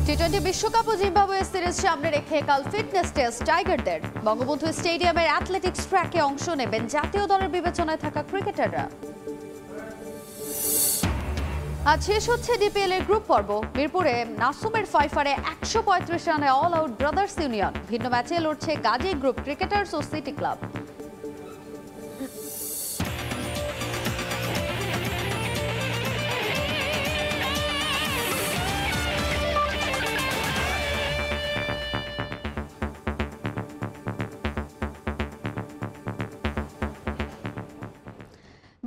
টি-20 বিশ্বকাপ ও Zimbabwe series সামনে রেখে কাল ফিটনেস টেস্ট টাইগারদের। বঙ্গবন্ধু স্টেডিয়ামের অ্যাথলেটিক্স ট্র্যাকে অংশ নেবেন জাতীয় দলের বিবেচনায় থাকা ক্রিকেটাররা। আজ শেষ হচ্ছে ডিপিএল এর গ্রুপ পর্ব। মিরপুরে নাসুমের ফাইফারে 135 রানে অল আউট ব্রাদার্স ইউনিয়ন। ভিন্ন ম্যাচে লড়ছে গাজী গ্রুপ ক্রিকেটার্স ও সিটি ক্লাব।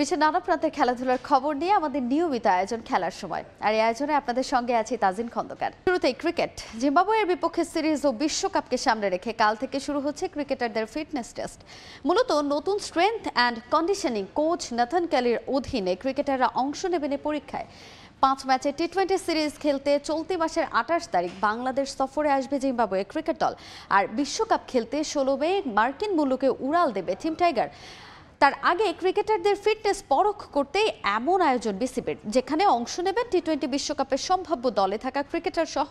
বিশ্বের নানা প্রান্তের খেলাধুলার খবর নিয়ে আমাদের নিয়মিত আয়োজন খেলার সময়। আর এই আয়োজনে আপনাদের সঙ্গে আছি তাজিন খন্দকার। শুরুতেই ক্রিকেট। জিম্বাবুয়ের বিপক্ষে সিরিজ ও বিশ্বকাপকে সামনে রেখে কাল থেকে শুরু হচ্ছে ক্রিকেটারদের ফিটনেস টেস্ট। মূলত নতুন strength and conditioning coach Nathan ক্যালির অধীনে ক্রিকেটাররা অংশ নেবেন এই পরীক্ষায়। 5 ম্যাচে টি-20 সিরিজ খেলতে চলতি মাসের 28 তারিখ বাংলাদেশ সফরে আসবে জিম্বাবুয়ে ক্রিকেট দল। আর বিশ্বকাপ খেলতে 16 মে মার্কিন মুলুকে উড়াল দেবে টিম টাইগার। তার আগে ক্রিকেটারদের ফিটনেস পরখ করতেই এমন আয়োজন বিসিবির, যেখানে অংশ নেবেন টি-20 বিশ্বকাপের সম্ভাব্য দলে থাকা ক্রিকেটার সহ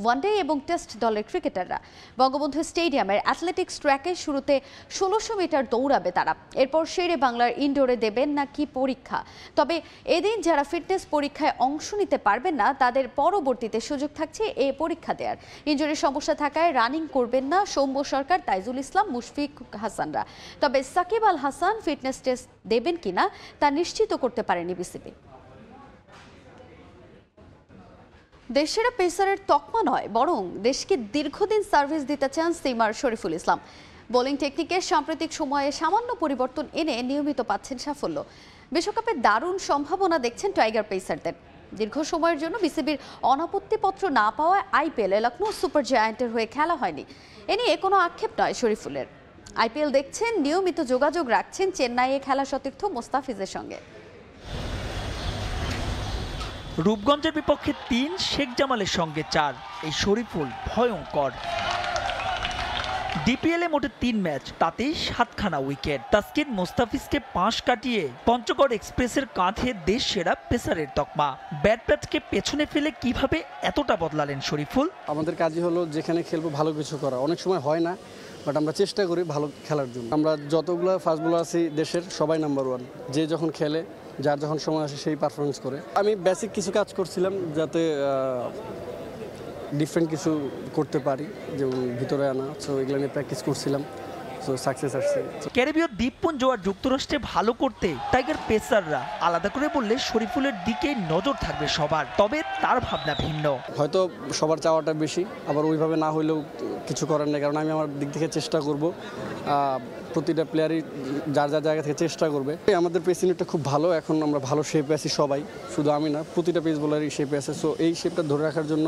ওয়ানডে এবং টেস্ট দলের ক্রিকেটাররা। বঙ্গবন্ধু স্টেডিয়ামের অ্যাথলেটিক্স ট্র্যাকে শুরুতে 1600 মিটার দৌড়াবে তারা। এরপর শেরে বাংলার ইনডোরে দেবেন নাকি পরীক্ষা। তবে এদিন যারা ফিটনেস পরীক্ষায় অংশ নিতে পারবেন না তাদের পরবর্তীতে সুযোগ থাকছে এই পরীক্ষা দেওয়ার। ইনজুরির সমস্যা থাকায় রানিং করবেন না সৌম্য সরকার, তাইজুল ইসলাম, মুশফিক হাসানরা। তবে সাকিব আল হাসান ফিটনেস টেস্ট দেবেন কিনা তা নিশ্চিত করতে পারেনি বিসিবি। দেশের পেসারের তকমা নয়, বরং দেশকে দীর্ঘদিন সার্ভিস দিতে চান সিমার শরীফুল ইসলাম। বোলিং টেকনিকের সাম্প্রতিক সময়ে সামান্য পরিবর্তন এনে নিয়মিত পাচ্ছেন সাফল্য। বিশ্বকাপে দারুণ সম্ভাবনা দেখছেন টাইগার পেসারদের। দীর্ঘ সময়ের জন্য বিসিবির অনাপত্তিপত্র না পাওয়ায় আইপিএলে লখনৌ সুপার জায়ান্টের হয়ে খেলা হয়নি। এ নিয়ে কোনো আক্ষেপ নয় শরীফুলের। আইপিএল দেখছেন, নিয়মিত যোগাযোগ রাখছেন চেন্নাইয়ে খেলা সতীর্থ মোস্তাফিজের সঙ্গে। রূপগঞ্জের বিপক্ষে 3, শেখ জামালের সঙ্গে 4। এই শরীফুল ভয়ঙ্কর। ডিপিএলে মোটে 3 ম্যাচ, তাতেই 7খানা উইকেট। তাসকিন মোস্তাফিজকে 5 কাটিয়ে পঞ্চগড় এক্সপ্রেসের কাঁধে দেশ সেরা পেসারের তকমা। ব্যাটকে পেছনে ফেলে কিভাবে এতটা বদলালেন শরীফুল? আমাদের কাজই হলো যেখানে খেলবো ভালো কিছু করা। অনেক সময় হয় না, বাট আমরা চেষ্টা করি ভালো খেলার জন্য। আমরা যতগুলো ফাস্ট বোলার আছি দেশের সবাই নাম্বার 1। যে যখন খেলে, যার যখন সময় আসে সেই পারফরমেন্স করে। আমি বেসিক কিছু কাজ করছিলাম যাতে ডিফারেন্ট কিছু করতে পারি, যেমন ভিতরে আনা। সো এগুলো নিয়ে প্র্যাকটিস করছিলাম, সো সাকসেস আসছে। ক্যারিবীয় দ্বীপপুঞ্জ আর যুক্তরাষ্ট্রে ভালো করতে টাইগার পেসাররা আলাদা করে বললে শরীফুলের দিকে নজর থাকবে সবার। তবে তার ভাবনা ভিন্ন। হয়তো সবার চাওয়াটা বেশি, আবার ওইভাবে না হইলেও কিছু করার নেই। কারণ আমি আমার দিক থেকে চেষ্টা করব, প্রতিটা প্লেয়ারই যার যার জায়গা থেকে চেষ্টা করবে। আমাদের পেস ইউনিটটা খুব ভালো, এখন আমরা ভালো শেপে আছি সবাই, শুধু আমি না, প্রতিটা পেস বোলারই শেপে আছে। সো এই শেপটা ধরে রাখার জন্য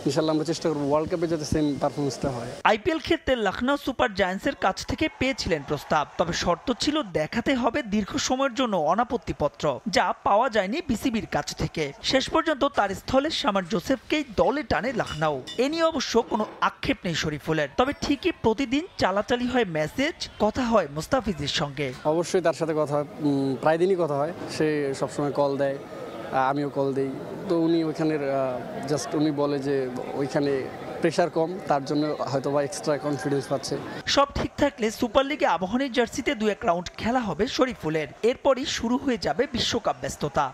ইনশাল্লাহ আমরা চেষ্টা করবো ওয়ার্ল্ড কাপে যাতে সেম পারফরমেন্সটা হয়। আইপিএল খেলতে লখনৌ সুপার জায়ান্টসের কাছ থেকে পেয়েছিলেন প্রস্তাব, তবে শর্ত ছিল দেখাতে হবে দীর্ঘ সময়ের জন্য অনাপত্তিপত্র, যা পাওয়া যায়নি বিসিবির কাছ থেকে। শেষ পর্যন্ত তার স্থলে শামার জোসেফকেই দলে টানে লখনৌ। এ নিয়ে অবশ্য কোনো আক্ষেপ নেই শরীফুলের। তবে ঠিকই প্রতিদিন চালাচালি হয় মেসেজ, কথা হয় মুস্তাফিজের সঙ্গে। অবশ্যই তার সাথে কথা হয়, প্রায় দিনই কথা হয়। সে সবসময় কল দেয়, আমিও কল দেই। তো উনি ওইখানের জাস্ট উনি বলে যে ওইখানে প্রেশার কম, তার জন্য হয়তো বা এক্সট্রা কনফিডেন্স পাচ্ছে। সব ঠিক থাকলে সুপার লিগে আবাহনীর জার্সিতে 2-1 রাউন্ড খেলা হবে শরীফুলের। এরপরই শুরু হয়ে যাবে বিশ্বকাপ ব্যস্ততা।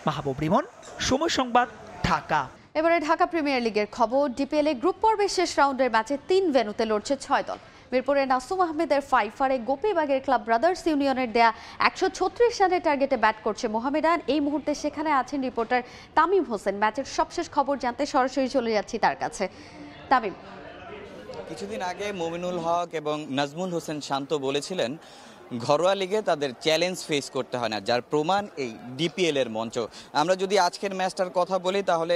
মাহবুব রিমন, সময় সংবাদ, ঢাকা। এবারে ঢাকা প্রিমিয়ার লিগের খবর। ডিপিএল গ্রুপ পর্বের শেষ রাউন্ডের ম্যাচে 3 ভেন্যুতে লড়ছে 6 দল। মিরপুরে নাসুম আহমেদের ফাইফারে গোপীবাগের ক্লাব ব্রাদার্স ইউনিয়নের দেয়া 136 রানের টার্গেটে ব্যাট করছে মোহামেডান। এই মুহূর্তে সেখানে আছেন রিপোর্টার তামিম হোসেন। ম্যাচের সবশেষ খবর জানতে সরাসরি চলে যাচ্ছি তার কাছে। তামিম, কিছুদিন আগে মমিনুল হক এবং নাজমুল হোসেন শান্ত বলেছিলেন ঘরোয়া লিগে তাদের চ্যালেঞ্জ ফেস করতে হয় না, যার প্রমাণ এই ডিপিএল এর মঞ্চ। আমরা যদি আজকের ম্যাচটার কথা বলি তাহলে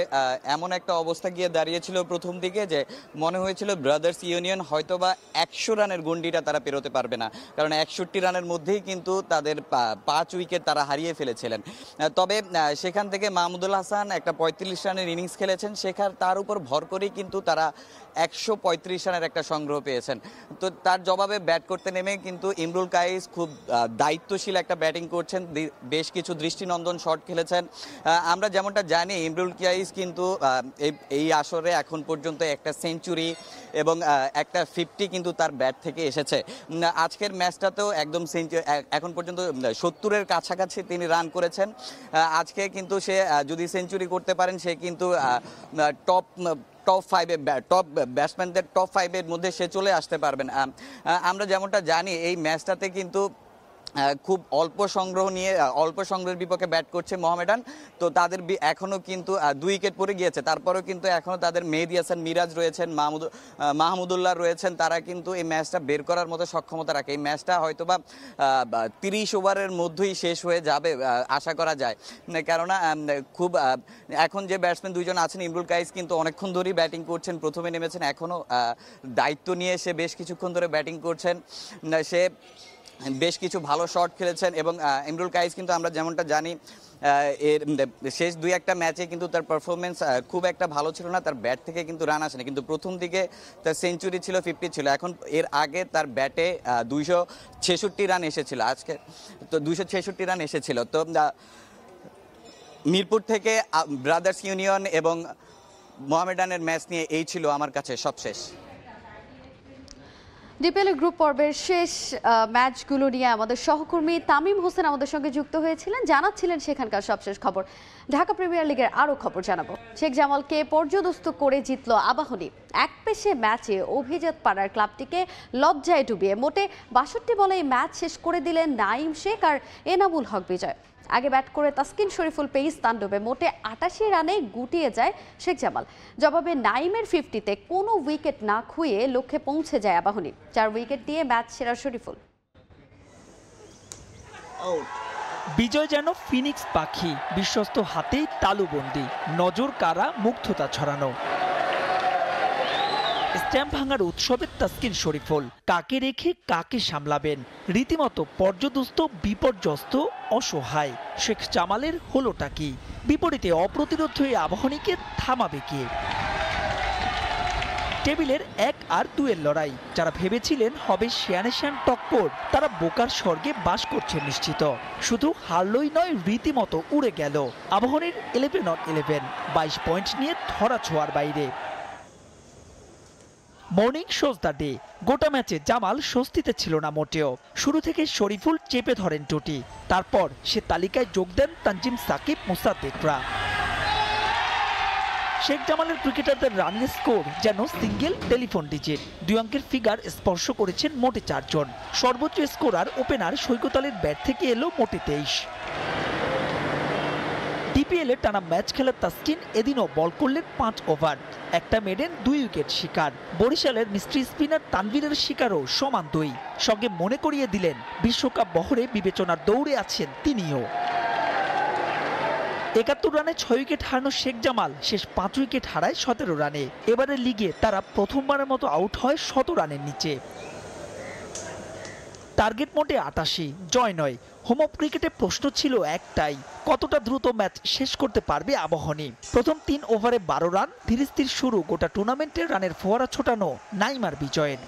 এমন একটা অবস্থা গিয়ে দাঁড়িয়েছিল প্রথম দিকে যে মনে হয়েছিল ব্রাদার্স ইউনিয়ন হয়তোবা 100 রানের গন্ডিটা তারা পেরোতে পারবে না, কারণ 61 রানের মধ্যেই কিন্তু তাদের 5 উইকেট তারা হারিয়ে ফেলেছিলেন। তবে সেখান থেকে মাহমুদুল হাসান একটা 35 রানের ইনিংস খেলেছেন, তার উপর ভর করেই কিন্তু তারা 135 রানের একটা সংগ্রহ পেয়েছেন। তো তার জবাবে ব্যাট করতে নেমে কিন্তু ইমরুল কায়েস কাইস খুব দায়িত্বশীল একটা ব্যাটিং করছেন, বেশ কিছু দৃষ্টিনন্দন শট খেলেছেন। আমরা যেমনটা জানি ইমরুল কাইস কিন্তু এই আসরে এখন পর্যন্ত একটা সেঞ্চুরি এবং একটা 50 কিন্তু তার ব্যাট থেকে এসেছে। আজকের ম্যাচটাতেও একদম এখন পর্যন্ত 70-এর কাছাকাছি তিনি রান করেছেন। আজকে কিন্তু সে যদি সেঞ্চুরি করতে পারেন সে কিন্তু টপ 5-এ টপ ব্যাটসম্যানদের টপ 5-এর মধ্যে সে চলে আসতে পারবেন। আমরা যেমনটা জানি এই ম্যাচটাতে কিন্তু খুব অল্প সংগ্রহের বিপক্ষে ব্যাট করছে মোহামেডান। তো তাদের এখনও কিন্তু 2 উইকেট পড়ে গিয়েছে, তারপরেও কিন্তু এখনও তাদের মেহেদী হাসান মিরাজ রয়েছেন, মাহমুদুল্লাহ রয়েছেন, তারা কিন্তু এই ম্যাচটা বের করার মতো সক্ষমতা রাখে। এই ম্যাচটা হয়তোবা 30 ওভারের মধ্যেই শেষ হয়ে যাবে আশা করা যায়, কেননা খুব এখন যে ব্যাটসম্যান দুইজন আছেন ইমরুল কাইস কিন্তু অনেকক্ষণ ধরেই ব্যাটিং করছেন, প্রথমে নেমেছেন, এখনও দায়িত্ব নিয়ে সে বেশ কিছুক্ষণ ধরে ব্যাটিং করছেন। সে বেশ কিছু ভালো শট খেলেছেন এবং ইমরুল কাইস কিন্তু আমরা যেমনটা জানি এর শেষ 2-1টা ম্যাচে কিন্তু তার পারফরমেন্স খুব একটা ভালো ছিল না, তার ব্যাট থেকে কিন্তু রান আসেনি, কিন্তু প্রথম দিকে তার সেঞ্চুরি ছিল, 50 ছিল। এখন এর আগে তার ব্যাটে 266 রান এসেছিল, আজকে তো 266 রান এসেছিল। তো মিরপুর থেকে ব্রাদার্স ইউনিয়ন এবং মোহামেডানের ম্যাচ নিয়ে এই ছিল আমার কাছে সবশেষ। ডিপিএল গ্রুপ পর্বের শেষ ম্যাচগুলো নিয়ে আমাদের সহকর্মী তামিম হোসেন আমাদের সঙ্গে যুক্ত হয়েছিলেন, জানাচ্ছিলেন সেখানকার সবশেষ খবর। ঢাকা প্রিমিয়ার লিগের আরও খবর জানাবো। শেখ জামালকে পর্যদস্ত করে জিতল আবাহনী। এক পেশে ম্যাচে অভিজাত পাড়ার ক্লাবটিকে লজ্জায় ডুবিয়ে মোটে 62 বলেই ম্যাচ শেষ করে দিলেন নাঈম শেখ আর এনামুল হক বিজয়। আগে ব্যাট করে তাসকিন শরীফুল পেস তাণ্ডবে মোটে 88 রানে গুটিয়ে যায় শেখ জামাল। জবাবে নাইমের 50-তে কোনো উইকেট না খুইয়ে লক্ষ্যে পৌঁছে যায় আবাহনী। 4 উইকেট দিয়ে ম্যাচ সেরা শরীফুল। বিজয় যেন ফিনিক্স পাখি, বিশ্বস্ত হাতেই তালুবন্দি, নজর কারা, মুগ্ধতা ছড়ানো। স্ট্যাম্প ভাঙার উৎসবে তাসকিন শরীফুল কাকে রেখে কাকে সামলাবেন, রীতিমতো পর্যদস্ত, বিপর্যস্ত, অসহায়। শেখ জামালের হলোটা কি? বিপরীতে অপ্রতিরোধ হয়ে আবাহনীকে থামাবে কে? টেবিলের 1 আর 2 এর লড়াই। যারা ভেবেছিলেন হবে শ্যান টক্কর, তারা বোকার স্বর্গে বাস করছে নিশ্চিত। শুধু হারলই নয়, রীতিমতো উড়ে গেল আবাহনীর 11-11, 22 পয়েন্ট নিয়ে ধরা ছোঁয়ার বাইরে। Morning shows the day. গোটা ম্যাচে জামাল স্বস্তিতে ছিল না মোটেও। শুরু থেকে শরীফুল চেপে ধরেন টুটি, তারপর সে তালিকায় যোগ দেন তানজিম সাকিব, মুসাদ্দেকরা। শেখ জামালের ক্রিকেটারদের রানের স্কোর যেন সিঙ্গেল টেলিফোন ডিজিট। 2 অঙ্কের ফিগার স্পর্শ করেছেন মোটে 4 জন। সর্বোচ্চ স্কোরার ওপেনার সৈকত আলীর ব্যাট থেকে এলো মোটে 23। ডিপিএলে টানা ম্যাচ খেলা তাসকিন এদিনও বল করলেন 5 ওভার, একটা মেডেন, 2 উইকেট শিকার। বরিশালের মিস্ট্রি স্পিনার তানভীরের শিকারও সমান 2। সঙ্গে মনে করিয়ে দিলেন বিশ্বকাপ বহরে বিবেচনার দৌড়ে আছেন তিনিও। 71 রানে 6 উইকেট হারানো শেখ জামাল শেষ 5 উইকেট হারায় 17 রানে। এবারের লিগে তারা প্রথমবারের মতো আউট হয় 100 রানের নিচে। টার্গেট মোটে 88, জয় নয়। হোম অফ ক্রিকেটে প্রশ্ন ছিল একটাই, কতটা দ্রুত ম্যাচ শেষ করতে পারবে আবাহনী। প্রথম 3 ওভারে 12 রান, ধীরে স্থির শুরু গোটা টুর্নামেন্টের রানের ফোয়ারা ছোটানো নাইমার বিজয়ের।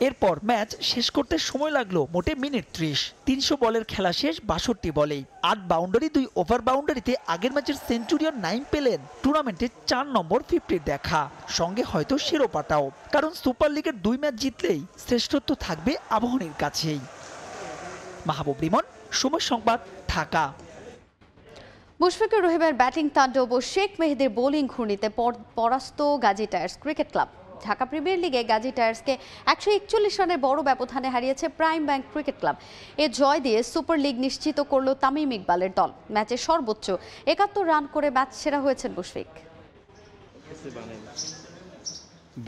এরপর ম্যাচ শেষ করতে সময় লাগলো মোটে মিনিট 30। 300 বলের খেলা শেষ 62 বলেই। 8 বাউন্ডারি, 2 ওভার বাউন্ডারিতে আগের ম্যাচের সেঞ্চুরিয়ান নাইম পেলেন টুর্নামেন্টে 4 নম্বর 50 দেখা। সঙ্গে হয়তো শিরোপাটাও, কারণ সুপার লিগের 2 ম্যাচ জিতলেই শ্রেষ্ঠত্ব থাকবে আবাহনীর কাছেই। মাহবুব রিমন, সময় সংবাদ, ঢাকা। মুশফিকুর রহিমের ব্যাটিং তাণ্ডব ও শেখ মেহেদীর বোলিং ঘূর্ণিতে পরাস্ত Gazi tyres cricket club. Dhaka premier লিগে গাজী টায়ার্সকে 141 রানের বড় ব্যবধানে হারিয়েছে প্রাইম ব্যাংক ক্রিকেট ক্লাব। এ জয় দিয়ে সুপার লিগ নিশ্চিত করল তামিম ইকবালের দল। ম্যাচে সর্বোচ্চ 71 রান করে ম্যাচ সেরা হয়েছেন মুশফিক।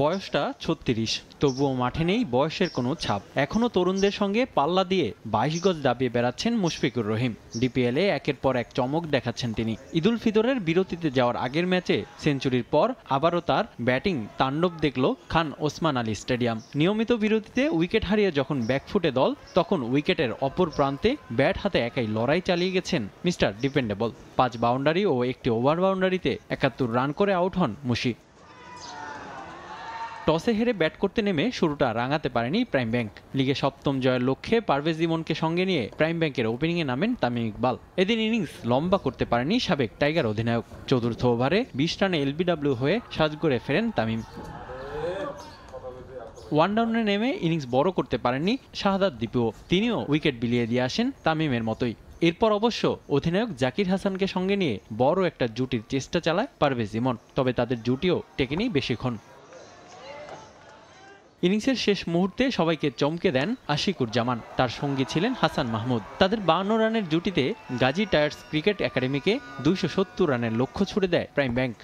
বয়সটা 36, তবুও মাঠে নেই বয়সের কোনো ছাপ। এখনও তরুণদের সঙ্গে পাল্লা দিয়ে 22 গজ দাবিয়ে বেড়াচ্ছেন মুশফিকুর রহিম। ডিপিএলে একের পর এক চমক দেখাচ্ছেন তিনি। ঈদুল ফিতরের বিরতিতে যাওয়ার আগের ম্যাচে সেঞ্চুরির পর আবারও তার ব্যাটিং তাণ্ডব দেখল খান ওসমান আলী স্টেডিয়াম। নিয়মিত বিরতিতে উইকেট হারিয়ে যখন ব্যাকফুটে দল, তখন উইকেটের অপর প্রান্তে ব্যাট হাতে একাই লড়াই চালিয়ে গেছেন মিস্টার ডিপেন্ডেবল। 5 বাউন্ডারি ও 1টি ওভার বাউন্ডারিতে 71 রান করে আউট হন মুশি। টসে হেরে ব্যাট করতে নেমে শুরুটা রাঙাতে পারেনি প্রাইম ব্যাংক। লিগে 7ম জয়ের লক্ষ্যে পারভেজ ইমনকে সঙ্গে নিয়ে প্রাইম ব্যাংকের ওপেনিংয়ে নামেন তামিম ইকবাল। এদিন ইনিংস লম্বা করতে পারেনি সাবেক টাইগার অধিনায়ক। চতুর্থ ওভারে 20 রানে এলবিডব্লিউ হয়ে সাজঘরে ফেরেন তামিম। ওয়ান ডাউনে নেমে ইনিংস বড় করতে পারেননি শাহাদাত দীপুও। তিনিও উইকেট বিলিয়ে দিয়ে আসেন তামিমের মতোই। এরপর অবশ্য অধিনায়ক জাকির হাসানকে সঙ্গে নিয়ে বড় একটা জুটির চেষ্টা চালায় পারভেজ ইমন, তবে তাদের জুটিও টেকেনি বেশিক্ষণ। ইনিংসের শেষ মুহূর্তে সবাইকে চমকে দেন আশিকুর জামান, তার সঙ্গী ছিলেন হাসান মাহমুদ। তাদের 52 রানের জুটিতে গাজী টায়ার্স ক্রিকেট একাডেমিকে 270 রানের লক্ষ্য ছুড়ে দেয় প্রাইম ব্যাংক।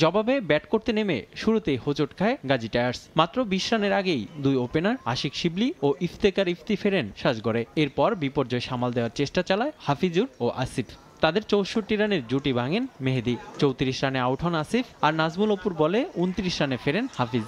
জবাবে ব্যাট করতে নেমে শুরুতেই হোঁচট খায় গাজী টায়ার্স। মাত্র 20 রানের আগেই দুই ওপেনার আশিক শিবলি ও ইফতেকার ইফতি ফেরেন সাজঘরে। এরপর বিপর্যয় সামাল দেওয়ার চেষ্টা চালায় হাফিজুর ও আসিফ। তাদের 64 রানের জুটি ভাঙেন মেহেদি। 34 রানে আউট হন আসিফ, আর নাজমুল অপুর বলে 29 রানে ফেরেন হাফিজ।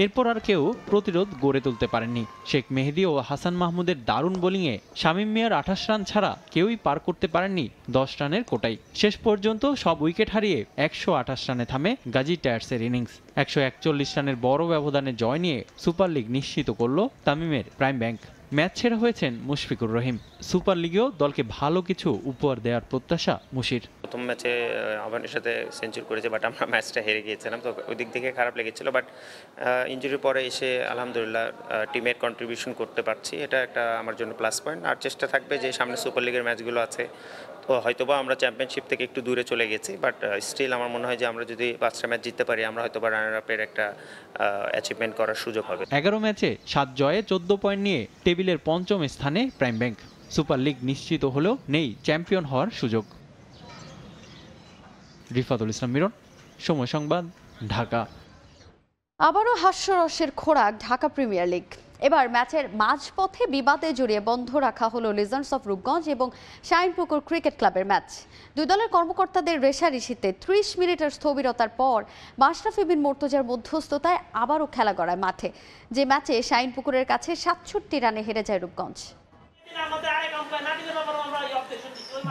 এরপর আর কেউ প্রতিরোধ গড়ে তুলতে পারেননি। শেখ মেহেদি ও হাসান মাহমুদের দারুণ বোলিংয়ে শামীম মিয়ার 28 রান ছাড়া কেউই পার করতে পারেননি 10 রানের কোটাই। শেষ পর্যন্ত সব উইকেট হারিয়ে 128 রানে থামে গাজী টায়ার্সের ইনিংস। 141 রানের বড় ব্যবধানে জয় নিয়ে সুপার লিগ নিশ্চিত করল তামিমের প্রাইম ব্যাংক। ম্যাচ ছেড়ে হয়েছেন মুশফিকুর রহিম। সুপার লিগেও দলকে ভালো কিছু উপহার দেওয়ার প্রত্যাশা মুশির। প্রথম ম্যাচে আফগানের সাথে সেঞ্চুরি করেছে, বাট আমরা ম্যাচটা হেরে গিয়েছিলাম, তো ওই দিক থেকে খারাপ লেগেছিল। বাট ইনজুরির পরে এসে আলহামদুলিল্লাহ টিমের কন্ট্রিবিউশন করতে পারছি, এটা একটা আমার জন্য প্লাস পয়েন্ট। আর চেষ্টা থাকবে যে সামনে সুপার লিগের ম্যাচগুলো আছে, তো হয়তোবা আমরা চ্যাম্পিয়নশিপ থেকে একটু দূরে চলে গেছি, বাট স্টিল আমার মনে হয় যে আমরা যদি 5টা ম্যাচ জিততে পারি, আমরা হয়তোবা রানার আপের একটা অ্যাচিভমেন্ট করার সুযোগ হবে। 11 ম্যাচে 7 জয়ে 14 পয়েন্ট নিয়ে টেবিলের 5ম স্থানে প্রাইম ব্যাংক। সুপার লিগ নিশ্চিত হলেও নেই চ্যাম্পিয়ন হওয়ার সুযোগ। রিফাতুল ইসলাম মিরন, সময় সংবাদ, ঢাকা। আবারও হাস্যরসের খোরাক ঢাকা প্রিমিয়ার লিগ। এবার ম্যাচের মাঝপথে বিবাদে জড়িয়ে বন্ধ রাখা হলো লিজেন্ডস অফ রূপগঞ্জ এবং শাইনপুকুর ক্রিকেট ক্লাবের ম্যাচ। দুই দলের কর্মকর্তাদের রেষারেষিতে 30 মিনিটের স্থবিরতার পর মাশরাফি বিন মুর্তজার মধ্যস্থতায় আবারও খেলা গড়ায় মাঠে, যে ম্যাচে শাইনপুকুরের কাছে 67 রানে হেরে যায় রূপগঞ্জ।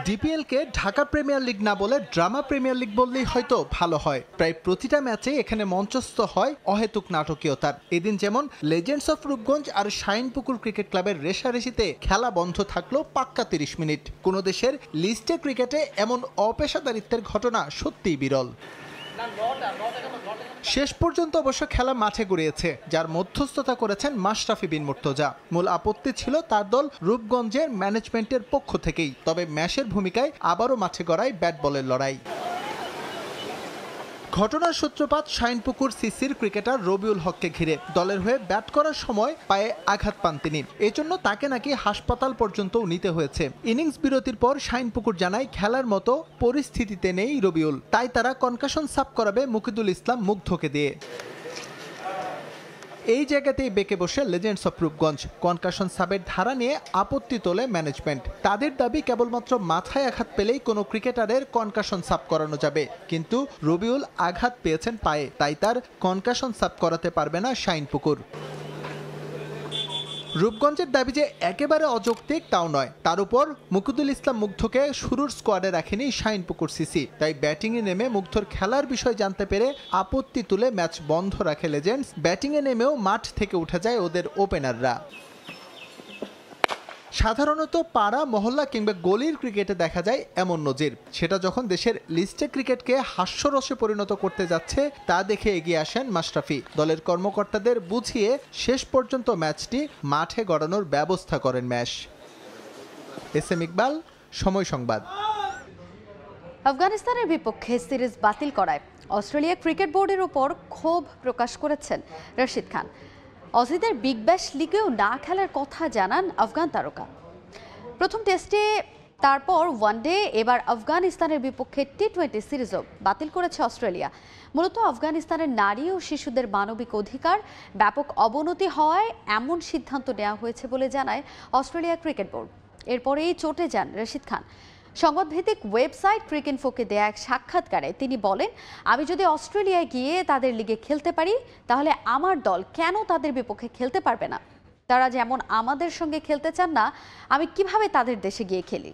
ডিপিএলকে ঢাকা প্রিমিয়ার লিগ না বলে ড্রামা প্রিমিয়ার লিগ বললেই হয়তো ভালো হয়। প্রায় প্রতিটা ম্যাচে এখানে মঞ্চস্থ হয় অহেতুক নাটকীয়তার। এদিন যেমন লেজেন্ডস অফ রূপগঞ্জ আর শাইনপুকুর ক্রিকেট ক্লাবের রেষারেষিতে খেলা বন্ধ থাকলো পাক্কা 30 মিনিট। কোন দেশের লিস্টে ক্রিকেটে এমন অপেশাদারিত্বের ঘটনা সত্যিই বিরল। শেষ পর্যন্ত অবশ্য খেলা মাঠে গড়িয়েছে, যার মধ্যস্থতা করেছেন মাশরাফি বিন মুর্তজা। মূল আপত্তি ছিল তার দল রূপগঞ্জের ম্যানেজমেন্টের পক্ষ থেকেই, তবে ম্যাশের ভূমিকায় আবারও মাঠে গড়ায় ব্যাট বলের লড়াই। ঘটনার সূত্রপাত শাইনপুকুর সিসির ক্রিকেটার রবিউল হককে ঘিরে। দলের হয়ে ব্যাট করার সময় পায়ে আঘাত পান তিনি, এজন্য তাকে নাকি হাসপাতাল পর্যন্ত নিতে হয়েছে। ইনিংস বিরতির পর শাইনপুকুর জানায় খেলার মতো পরিস্থিতিতে নেই রবিউল, তাই তারা কনকাশন সাব করাবে মুকিদুল ইসলাম মুগ্ধকে দিয়ে। এই জায়গাতেই বেঁকে বসে লেজেন্ডস অফ রূপগঞ্জ। কনকাশন সাবের ধারা নিয়ে আপত্তি তোলে ম্যানেজমেন্ট। তাদের দাবি কেবলমাত্র মাথায় আঘাত পেলেই কোনো ক্রিকেটারের কনকাশন সাব করানো যাবে, কিন্তু রবিউল আঘাত পেয়েছেন পায়ে, তাই তার কনকাশন সাব করাতে পারবে না শাইনপুকুর। রূপগঞ্জের দাবি যে একেবারে অযৌক্তিক তাও নয়, তার উপর মুকিদুল ইসলাম মুগ্ধকে শুরুর স্কোয়াডে রাখেনি শাইনপুকুর সিসি, তাই ব্যাটিংয়ে নেমে মুগ্ধর খেলার বিষয় জানতে পেরে আপত্তি তুলে ম্যাচ বন্ধ রাখে লেজেন্ডস। ব্যাটিংয়ে নেমেও মাঠ থেকে উঠে যায় ওদের ওপেনাররা। সাধারণত পাড়া মহল্লা কিংবা গলির ক্রিকেটে দেখা যায় এমন নজির, সেটা যখন দেশের লিস্টে ক্রিকেটকে হাস্যরসে পরিণত করতে যাচ্ছে তা দেখে এগিয়ে আসেন মাশরাফি। দলের কর্মকর্তাদের বুঝিয়ে শেষ পর্যন্ত ম্যাচটি মাঠে গড়ানোর ব্যবস্থা করেন ম্যাশ। এস এম ইকবাল, সময় সংবাদ। আফগানিস্তানের বিপক্ষে সিরিজ বাতিল করায় অস্ট্রেলিয়া ক্রিকেট বোর্ডের উপর ক্ষোভ প্রকাশ করেছেন রশিদ খান। অজিদের বিগ ব্যাশ লিগেও না খেলার কথা জানান আফগান তারকা। প্রথম টেস্টে, তারপর ওয়ানডে, এবার আফগানিস্তানের বিপক্ষে টি20 সিরিজও বাতিল করেছে অস্ট্রেলিয়া। মূলত আফগানিস্তানের নারী ও শিশুদের মানবিক অধিকার ব্যাপক অবনতি হওয়ায় এমন সিদ্ধান্ত নেওয়া হয়েছে বলে জানায় অস্ট্রেলিয়া ক্রিকেট বোর্ড। এরপরেই চটে যান রশিদ খান। সংবাদভিত্তিক ওয়েবসাইট ক্রিকইনফোকে দেয়া এক সাক্ষাৎকারে তিনি বলেন, আমি যদি অস্ট্রেলিয়ায় গিয়ে তাদের লিগে খেলতে পারি, তাহলে আমার দল কেন তাদের বিপক্ষে খেলতে পারবে না? তারা যেমন আমাদের সঙ্গে খেলতে চান না, আমি কিভাবে তাদের দেশে গিয়ে খেলি?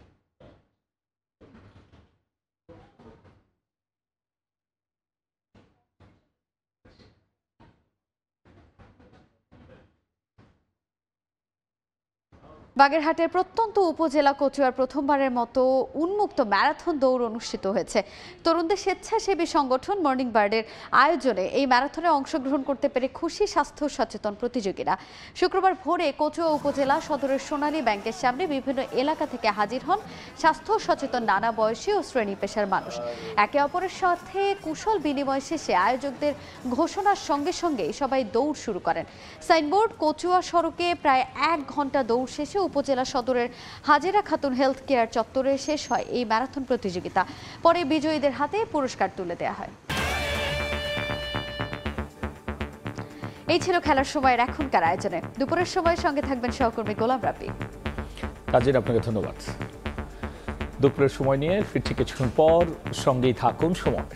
বাগেরহাটের প্রত্যন্ত উপজেলা কচুয়ার প্রথমবারের মতো উন্মুক্ত ম্যারাথন দৌড় অনুষ্ঠিত হয়েছে। তরুণদের স্বেচ্ছাসেবী সংগঠন মর্নিং বার্ডের আয়োজনে এই ম্যারাথনে অংশগ্রহণ করতে পেরে খুশি স্বাস্থ্য সচেতন প্রতিযোগীরা। শুক্রবার ভোরে কচুয়া উপজেলা সদরের সোনালী ব্যাংকের সামনে বিভিন্ন এলাকা থেকে হাজির হন স্বাস্থ্য সচেতন নানা বয়সী ও শ্রেণী পেশার মানুষ। একে অপরের সাথে কুশল বিনিময় শেষে আয়োজকদের ঘোষণার সঙ্গে সঙ্গে সবাই দৌড় শুরু করেন। সাইনবোর্ড কচুয়া সড়কে প্রায় 1 ঘন্টা দৌড় শেষে উপজেলা সদরের হাজেরা খাতুন হেলথ কেয়ার চত্বরে শেষ হয় এই ম্যারাথন প্রতিযোগিতা। পরে বিজয়ীদের হাতে পুরস্কার তুলে দেওয়া হয়। এই ছিল খেলার সময়ের এখনকার আয়োজনে। দুপুরের সময় সঙ্গে থাকবেন সহকর্মী গোলাম রাব্বি। কাজের আপনাকে ধন্যবাদ। দুপুরের সময় নিয়ে ফিরছি কিছুক্ষণ পর, সঙ্গেই থাকুন সময়।